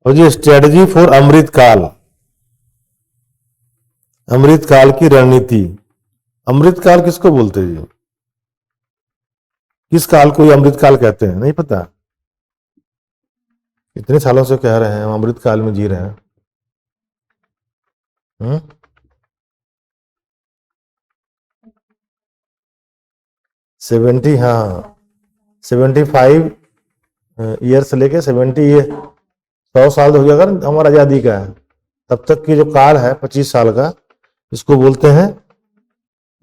और ये strategy for अमृतकाल, अमृतकाल की रणनीति। अमृतकाल किसको बोलते हैं जी? किस काल को ये अमृतकाल कहते हैं? नहीं पता? इतने सालों से कह रहे हैं हम अमृतकाल में जी रहे हैं। 70, हाँ 75 ईयर से लेके 70 ईयर, 100 साल हो गया अगर हमारा आजादी का है, तब तक की जो काल है 25 साल का, इसको बोलते हैं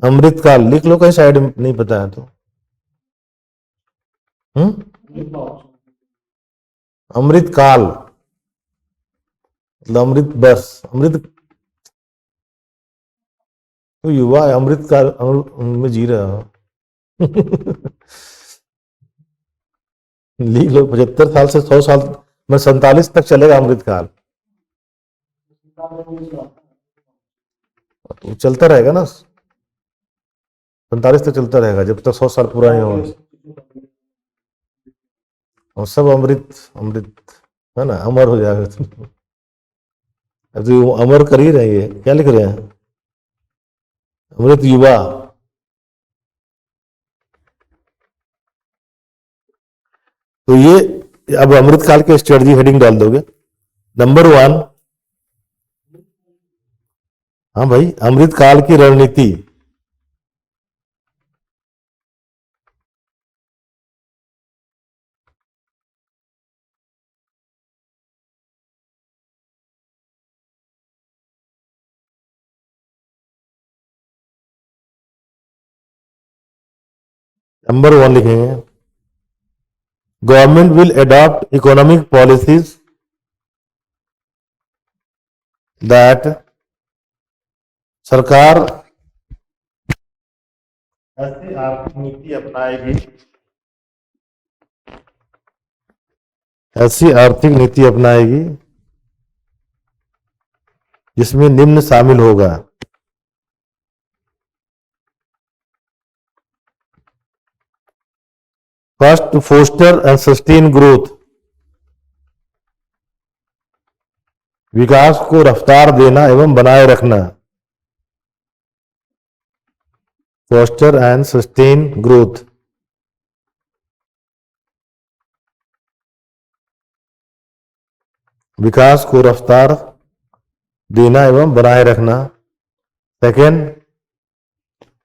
अमृतकाल। लिख लो कहीं साइड में, नहीं पता है तो। अमृतकाल मतलब अमृत बस, अमृत तो युवा है, अमृतकाल में जी रहा हो। लिख लो 75 साल से 100 साल में 47 तक चलेगा अमृतकाल। तो चलता रहेगा ना, 47 तक चलता रहेगा जब तक 100 साल पूरा नहीं होगा। और सब अमृत अमृत है ना, अमर हो जाएगा। अब तो अमर कर ही रहे हैं, क्या लिख रहे हैं? अमृत युवा। तो ये अब अमृतकाल के स्ट्रेटजी हेडिंग डाल दोगे। नंबर 1, हाँ भाई, अमृतकाल की रणनीति। नंबर 1 लिखेंगे, government will adopt economic policies that, सरकार ऐसी आर्थिक नीति अपनाएगी, ऐसी आर्थिक नीति अपनाएगी जिसमें निम्न शामिल होगा। First, to foster and sustain growth, विकास को रफ्तार देना एवं बनाए रखना। फोस्टर एंड सस्टेन ग्रोथ, विकास को रफ्तार देना एवं बनाए रखना। Second,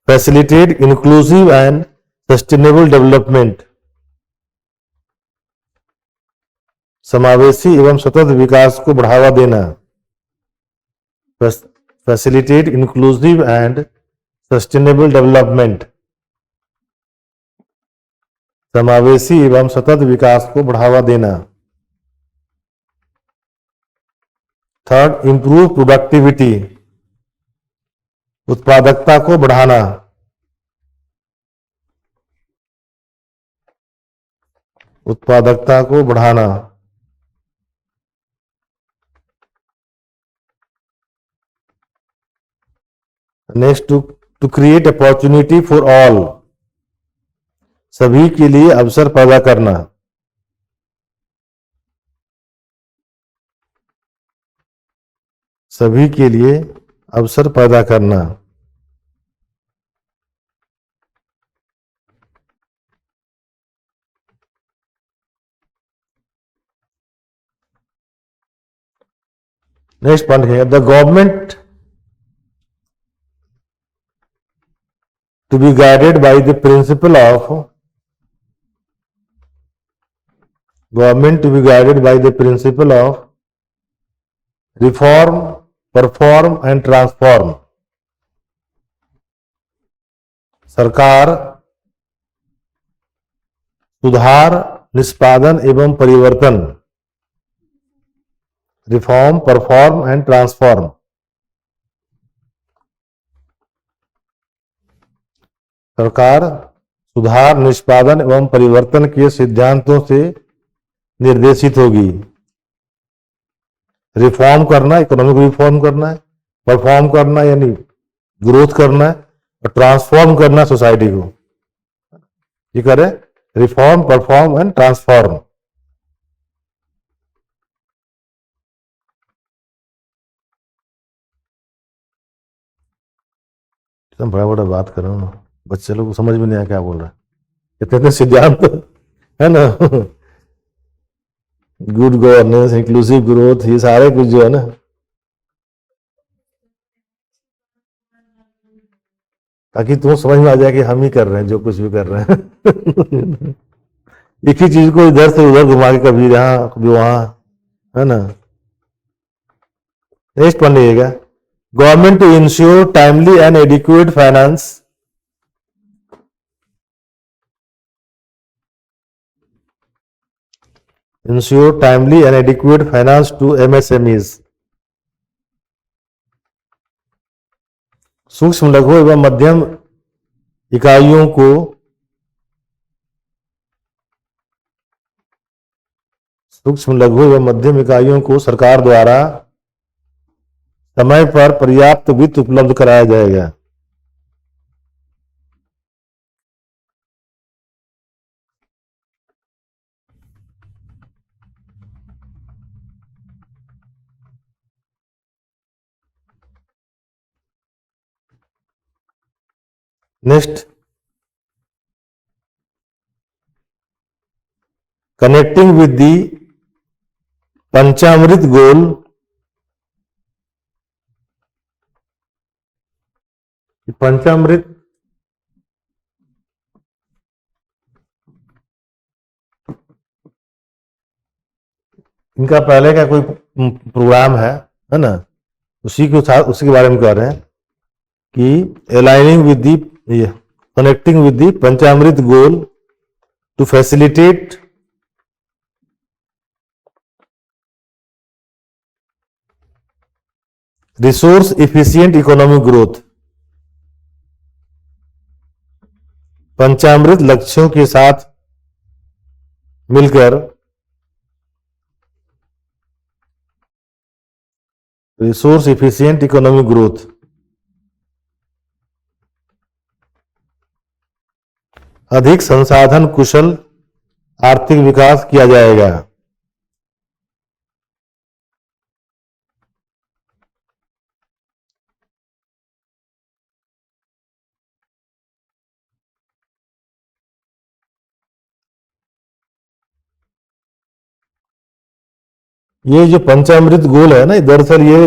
facilitate inclusive and sustainable development, समावेशी एवं सतत विकास को बढ़ावा देना। Facilitate inclusive and sustainable development, समावेशी एवं सतत विकास को बढ़ावा देना। थर्ड, इंप्रूव प्रोडक्टिविटी, उत्पादकता को बढ़ाना। उत्पादकता को बढ़ाना। Next, to create opportunity for all, सभी के लिए अवसर पैदा करना। सभी के लिए अवसर पैदा करना। नेक्स्ट पॉइंट है, the government to be guided by the principle of, government to be guided by the principle of reform, perform and transform, सरकार सुधार, निष्पादन एवं परिवर्तन, रिफॉर्म, परफॉर्म एंड ट्रांसफॉर्म, सरकार सुधार, निष्पादन एवं परिवर्तन के सिद्धांतों से निर्देशित होगी। रिफॉर्म करना, इकोनॉमिक रिफॉर्म करना है, परफॉर्म करना यानी ग्रोथ करना है, और ट्रांसफॉर्म करना सोसाइटी को। ये करे, रिफॉर्म, परफॉर्म एंड ट्रांसफॉर्म। एकदम बड़ा बड़ा बात कर रहा हूँ, बच्चे लोग को समझ में नहीं आया क्या बोल रहा है। इतने सिद्धांत है ना, गुड गवर्नेंस, इंक्लूसिव ग्रोथ, ये सारे कुछ जो है ना, ताकि तुम्हें समझ में आ जाए कि हम ही कर रहे हैं जो कुछ भी कर रहे हैं। एक ही चीज को इधर से उधर घुमा के कभी यहाँ कभी वहां, है ना। नेक्स्ट पढ़ लीजिएगा, government to ensure timely and adequate finance, ensure timely and adequate finance to MSMEs, सूक्ष्म लघु एवं मध्यम इकाइयों को सूक्ष्म लघु एवं मध्यम इकाइयों को सरकार द्वारा समय पर पर्याप्त वित्त उपलब्ध कराया जाएगा। Next, connecting with the Panchamrit गोल, पंचामृत इनका पहले का कोई प्रोग्राम है ना, उसी के साथ उसी के बारे में कह रहे हैं कि aligning with the, connecting with the Panchamrit goal to facilitate resource efficient economic growth, Panchamrit लक्ष्यों के साथ मिलकर रिसोर्स इफिशिएंट इकोनॉमिक ग्रोथ, अधिक संसाधन कुशल आर्थिक विकास किया जाएगा। ये जो पंचामृत गोल है ना, दरअसल ये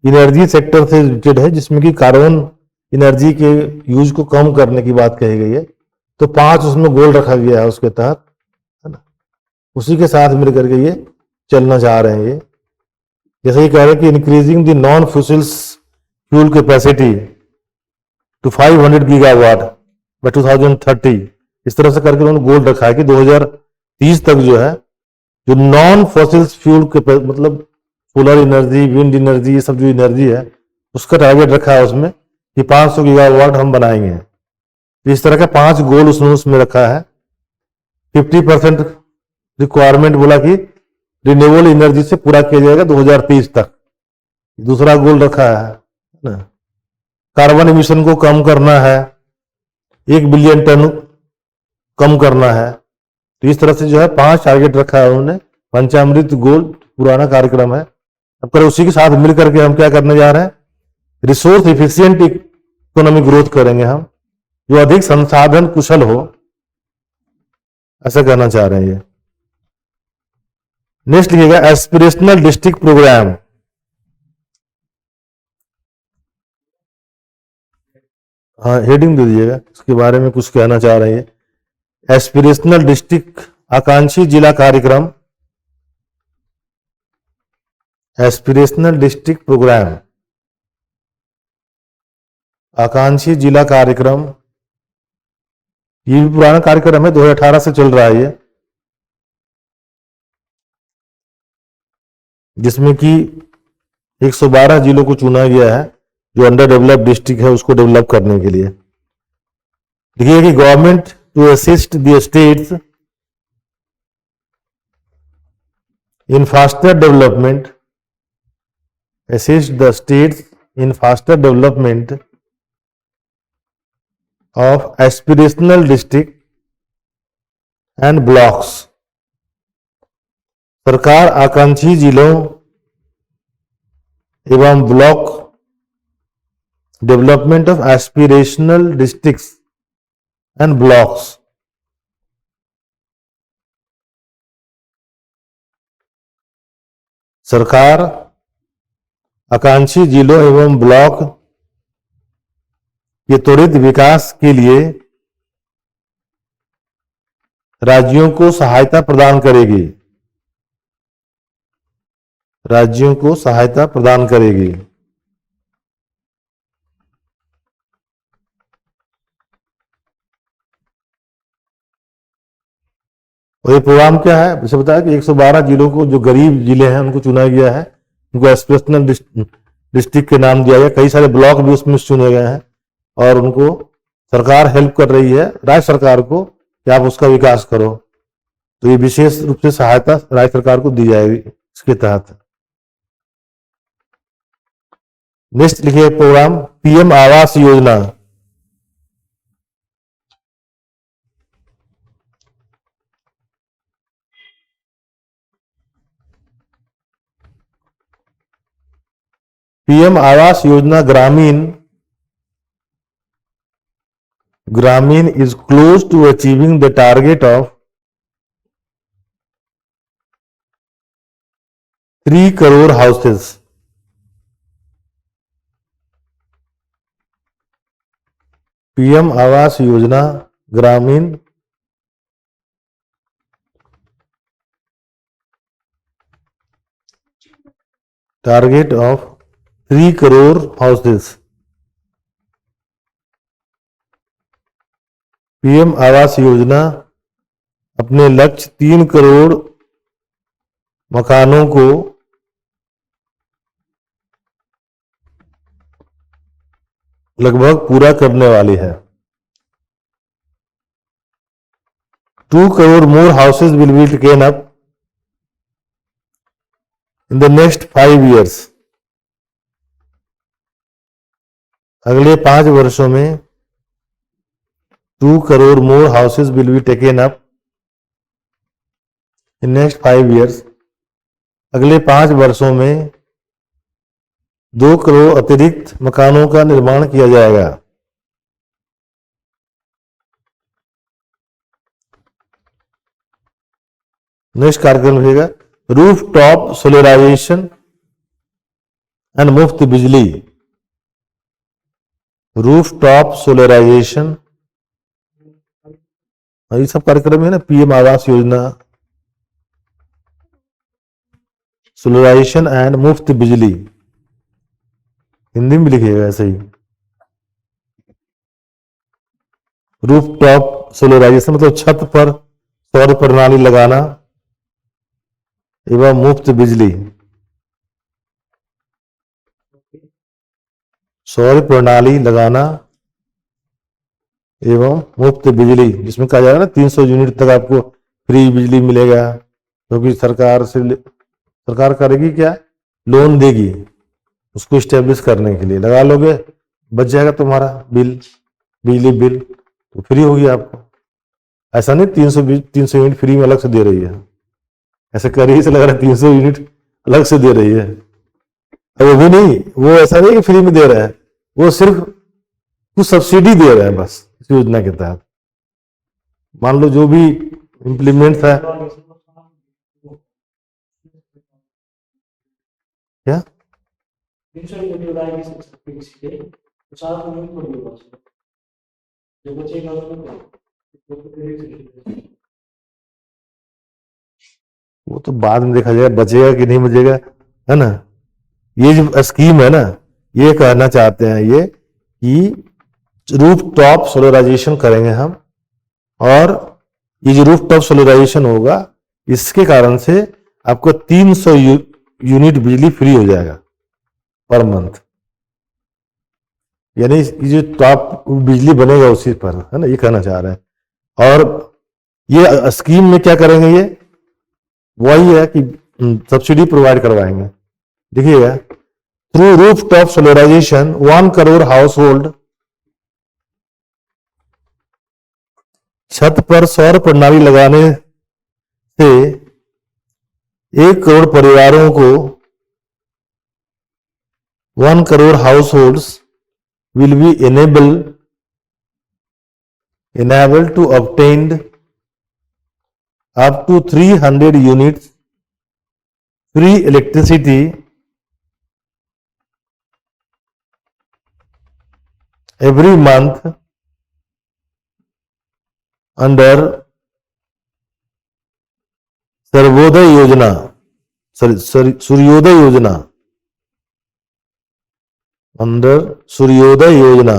एनर्जी सेक्टर से रिलेटेड है, जिसमें कि कार्बन एनर्जी के यूज को कम करने की बात कही गई है। तो 5 उसमें गोल रखा गया है उसके तहत, है ना, उसी के साथ मिलकर के ये चलना चाह रहे हैं। ये जैसे ये कह रहे हैं कि increasing the non fossils fuel capacity to 500 gigawatt by 2030, इस तरह से करके उन्होंने गोल रखा है कि 2030 तक जो है, जो नॉन फॉसिल्स फ्यूल के मतलब सोलर एनर्जी, विंड एनर्जी, ये सब जो एनर्जी है उसका टारगेट रखा है उसमें कि 500 गीगावाट हम बनाएंगे। तो इस तरह का 5 गोल उसमें रखा है। 50% रिक्वायरमेंट बोला कि रिन्यूएबल एनर्जी से पूरा किया जाएगा 2030 तक, दूसरा गोल रखा है ना। कार्बन एमिशन को कम करना है, 1 बिलियन टन कम करना है। तो इस तरह से जो है 5 टारगेट रखा है उन्होंने। पंचामृत गोल पुराना कार्यक्रम है। अब कर उसी के साथ मिलकर के हम क्या करने जा रहे हैं, रिसोर्स इफिशिएंट इकोनॉमिक ग्रोथ करेंगे हम, जो अधिक संसाधन कुशल हो, ऐसा करना चाह रहे हैं ये। नेक्स्ट लिखिएगा, एस्पिरेशनल डिस्ट्रिक्ट प्रोग्राम। हाँ, हेडिंग दे दीजिएगा, इसके बारे में कुछ कहना चाह रहे हैं। एस्पिरेशनल डिस्ट्रिक्ट, आकांक्षी जिला कार्यक्रम, एस्पिरेशनल डिस्ट्रिक्ट प्रोग्राम, आकांक्षी जिला कार्यक्रम। ये भी पुराना कार्यक्रम है, 2018 से चल रहा है ये, जिसमें कि 112 जिलों को चुना गया है जो अंडर डेवलप्ड डिस्ट्रिक्ट है उसको डेवलप करने के लिए। देखिए कि government to assist the states in faster development, assist the states in faster development of aspirational district and blocks। सरकार आकांक्षी जिलों एवं block development of aspirational districts and blocks. सरकार आकांक्षी जिलों एवं ब्लॉक के त्वरित विकास के लिए राज्यों को सहायता प्रदान करेगी। राज्यों को सहायता प्रदान करेगी। और ये प्रोग्राम क्या है, जैसे बताया कि 112 जिलों को, जो गरीब जिले हैं उनको चुना गया है, उनको एस्पिरेशनल डिस्ट्रिक्ट के नाम दिया गया। कई सारे ब्लॉक भी उसमें चुने गए हैं और उनको सरकार हेल्प कर रही है राज्य सरकार को कि आप उसका विकास करो। तो ये विशेष रूप से सहायता राज्य सरकार को दी जाएगी इसके तहत। नेक्स्ट लिखिए programme PM Awas Yojana. PM Awas Yojana ग्रामीण is close to achieving the target of 3 crore houses। PM Awas Yojana ग्रामीण target of 3 crore houses। PM Awas Yojana अपने लक्ष्य 3 करोड़ मकानों को लगभग पूरा करने वाली है। 2 crore more houses will be taken up in the next 5 years। अगले 5 वर्षों में 2 crore more houses will be taken up in next 5 years। अगले 5 वर्षों में 2 करोड़ अतिरिक्त मकानों का निर्माण किया जाएगा। नेक्स्ट कार्यक्रम रहेगा रूफ टॉप सोलराइजेशन एंड मुफ्त बिजली। रूफ टॉप सोलराइजेशन, ये सब कार्यक्रम है ना, PM Awas Yojana, solarization and मुफ्त बिजली, हिंदी में लिखिएगा ऐसे ही। रूफ टॉप सोलराइजेशन मतलब छत पर सौर प्रणाली लगाना एवं मुफ्त बिजली। सौर प्रणाली लगाना एवं मुफ्त बिजली, जिसमें कहा जाएगा ना 300 यूनिट तक आपको फ्री बिजली मिलेगा, क्योंकि सरकार करेगी क्या, लोन देगी उसको स्टेब्लिश करने के लिए। लगा लोगे बच जाएगा तुम्हारा बिल, बिजली बिल तो फ्री होगी आपको। ऐसा नहीं 300 यूनिट फ्री में अलग से दे रही है, ऐसे कर रही से लग रहा है 300 यूनिट अलग से दे रही है। वो भी नहीं, वो ऐसा नहीं कि फ्री में दे रहा है, वो सिर्फ कुछ सब्सिडी दे रहे हैं बस इस योजना के तहत। मान लो जो भी इम्प्लीमेंट है क्या, वो तो बाद में देखा जाएगा बचेगा कि नहीं बचेगा, है ना। ये जो स्कीम है ना, ये कहना चाहते हैं ये कि रूफ टॉप सोलराइजेशन करेंगे हम, और ये जो रूफ टॉप सोलराइजेशन होगा इसके कारण से आपको 300 यूनिट बिजली फ्री हो जाएगा पर मंथ। यानी ये जो टॉप बिजली बनेगा उसी पर, है ना, ये कहना चाह रहे हैं। और ये स्कीम में क्या करेंगे, ये वही है कि सब्सिडी प्रोवाइड करवाएंगे। देखिएगा through roof top solarization 1 crore household, छत पर सौर प्रणाली लगाने से 1 करोड़ परिवारों को 1 crore house holds will be enabled to obtain up to 300 units free electricity every month under Sarvodaya योजना, सूर्योदय योजना, अंडर सूर्योदय योजना।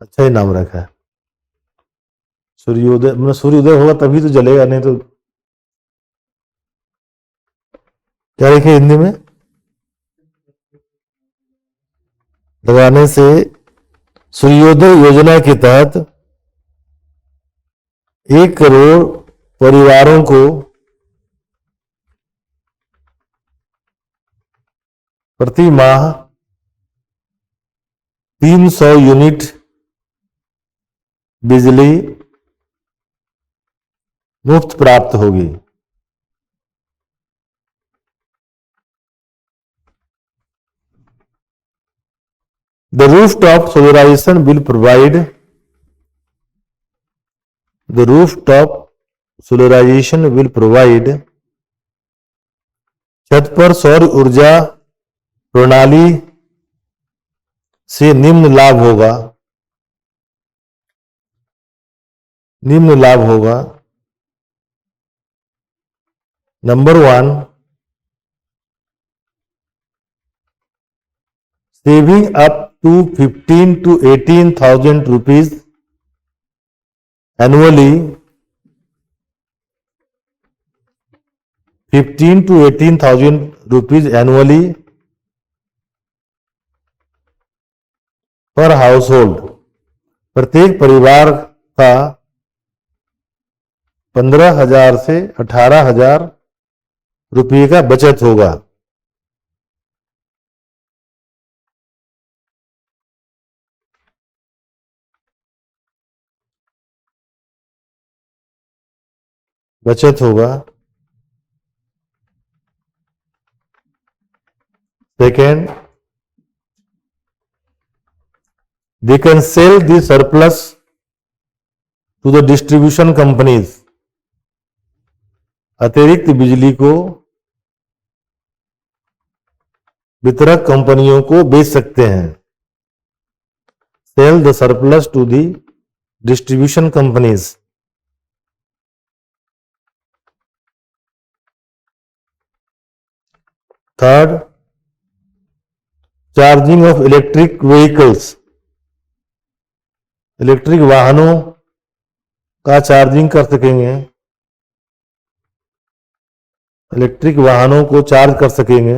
अच्छा ही नाम रखा है सूर्योदय, मतलब सूर्योदय होगा तभी तो जलेगा, नहीं तो क्या लिखे हिंदी में? लगाने से सूर्योदय योजना के तहत 1 करोड़ परिवारों को प्रति माह 300 यूनिट बिजली मुफ्त प्राप्त होगी। The rooftop solarization will provide छत पर सौर ऊर्जा प्रणाली से निम्न लाभ होगा। Number 1, saving up to 15 to 18,000 rupees annually, 15 to 18,000 rupees annually per household, प्रत्येक परिवार का 15,000 से 18,000 रुपये का बचत होगा। Second, they can sell the surplus to the distribution companies. अतिरिक्त बिजली को वितरक कंपनियों को बेच सकते हैं। Sell the surplus to the distribution companies. Third, charging of electric vehicles, electric वाहनों का चार्जिंग कर सकेंगे, इलेक्ट्रिक वाहनों को चार्ज कर सकेंगे।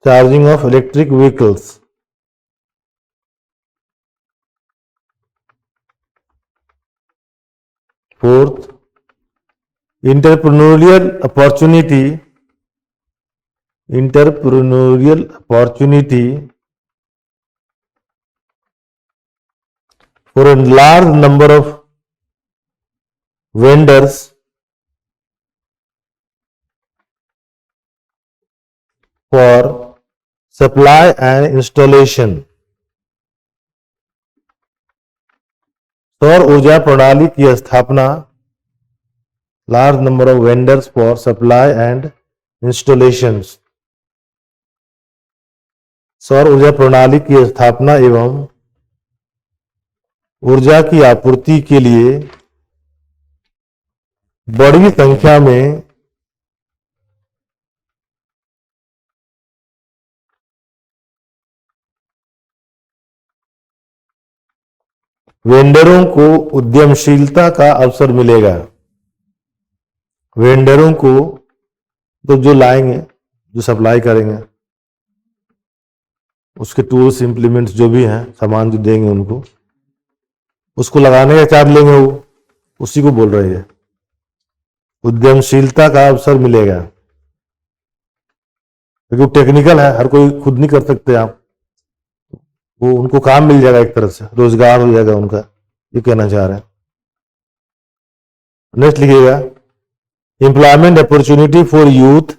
Charging of electric vehicles. Fourth, entrepreneurial opportunity for a large number of vendors for supply and installation. सौर ऊर्जा प्रणाली की स्थापना, large number of vendors for supply and installations. सौर ऊर्जा प्रणाली की स्थापना एवं ऊर्जा की आपूर्ति के लिए बड़ी संख्या में वेंडरों को उद्यमशीलता का अवसर मिलेगा। वेंडरों को तो जो लाएंगे, जो सप्लाई करेंगे, उसके टूल्स इंप्लीमेंट्स जो भी हैं, सामान जो देंगे उनको, उसको लगाने का चार्ज लेंगे, वो उसी को बोल रही है उद्यमशीलता का अवसर मिलेगा। क्योंकि टेक्निकल है, हर कोई खुद नहीं कर सकते आप, वो उनको काम मिल जाएगा, एक तरह से रोजगार हो जाएगा उनका, ये कहना चाह रहे हैं। नेक्स्ट लिखिएगा, employment opportunity for youth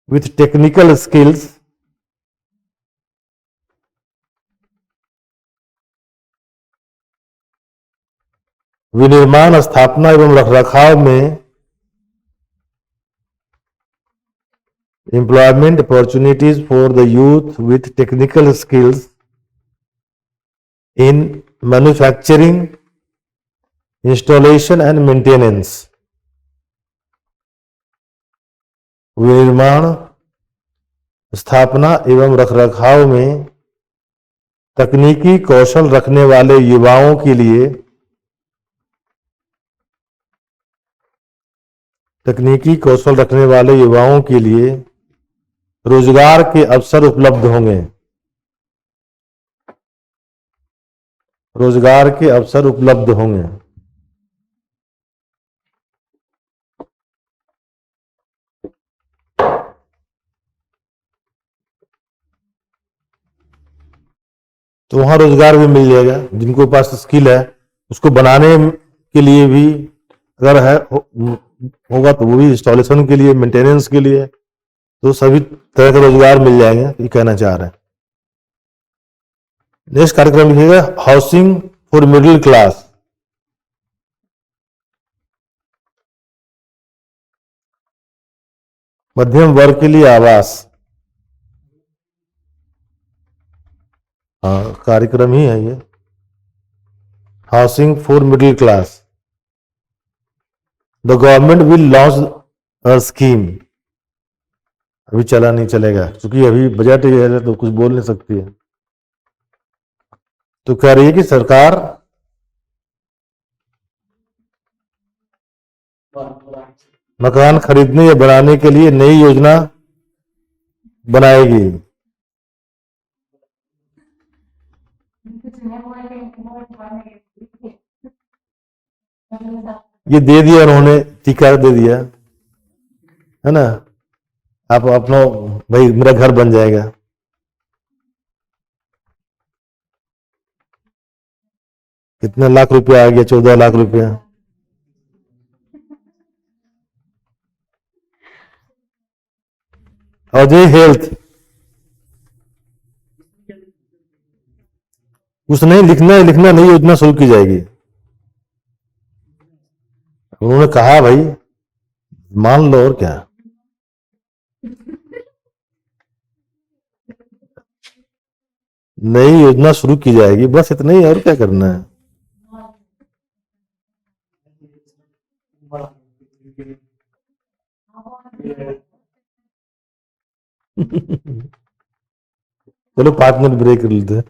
with technical skills विनिर्माण, स्थापना एवं रखरखाव में employment opportunities for the youth with technical skills in manufacturing, installation and maintenance. विनिर्माण, स्थापना एवं रखरखाव में तकनीकी कौशल रखने वाले युवाओं के लिए रोजगार के अवसर उपलब्ध होंगे। रोजगार के अवसर उपलब्ध होंगे। तो वहां रोजगार भी मिल जाएगा। जिनको पास स्किल है उसको बनाने के लिए भी अगर है होगा तो वो भी इंस्टॉलेशन के लिए, मेंटेनेंस के लिए, तो सभी तरह के रोजगार मिल जाएंगे, ये कहना चाह रहे हैं। नेक्स्ट कार्यक्रम लिखिएगा हाउसिंग फॉर मिडिल क्लास। मध्यम वर्ग के लिए आवास। हाँ, कार्यक्रम ही है ये, housing for middle class. The government will launch a scheme. अभी चला नहीं चलेगा क्योंकि अभी बजट ही है तो कुछ बोल नहीं सकती है। तो कह रही है कि सरकार मकान खरीदने या बनाने के लिए नई योजना बनाएगी। ये दे दिया उन्होंने, टीका दे दिया है ना, आप अपना भाई मेरा घर बन जाएगा। कितने लाख रुपया आ गया? 14 लाख रुपया। और जो हेल्थ, कुछ नहीं लिखना है, लिखना नहीं, योजना शुरू की जाएगी। उन्होंने कहा भाई मान लो, और क्या। नई योजना शुरू की जाएगी, बस इतना ही, और क्या करना है। चलो 5 मिनट ब्रेक कर लेते हैं।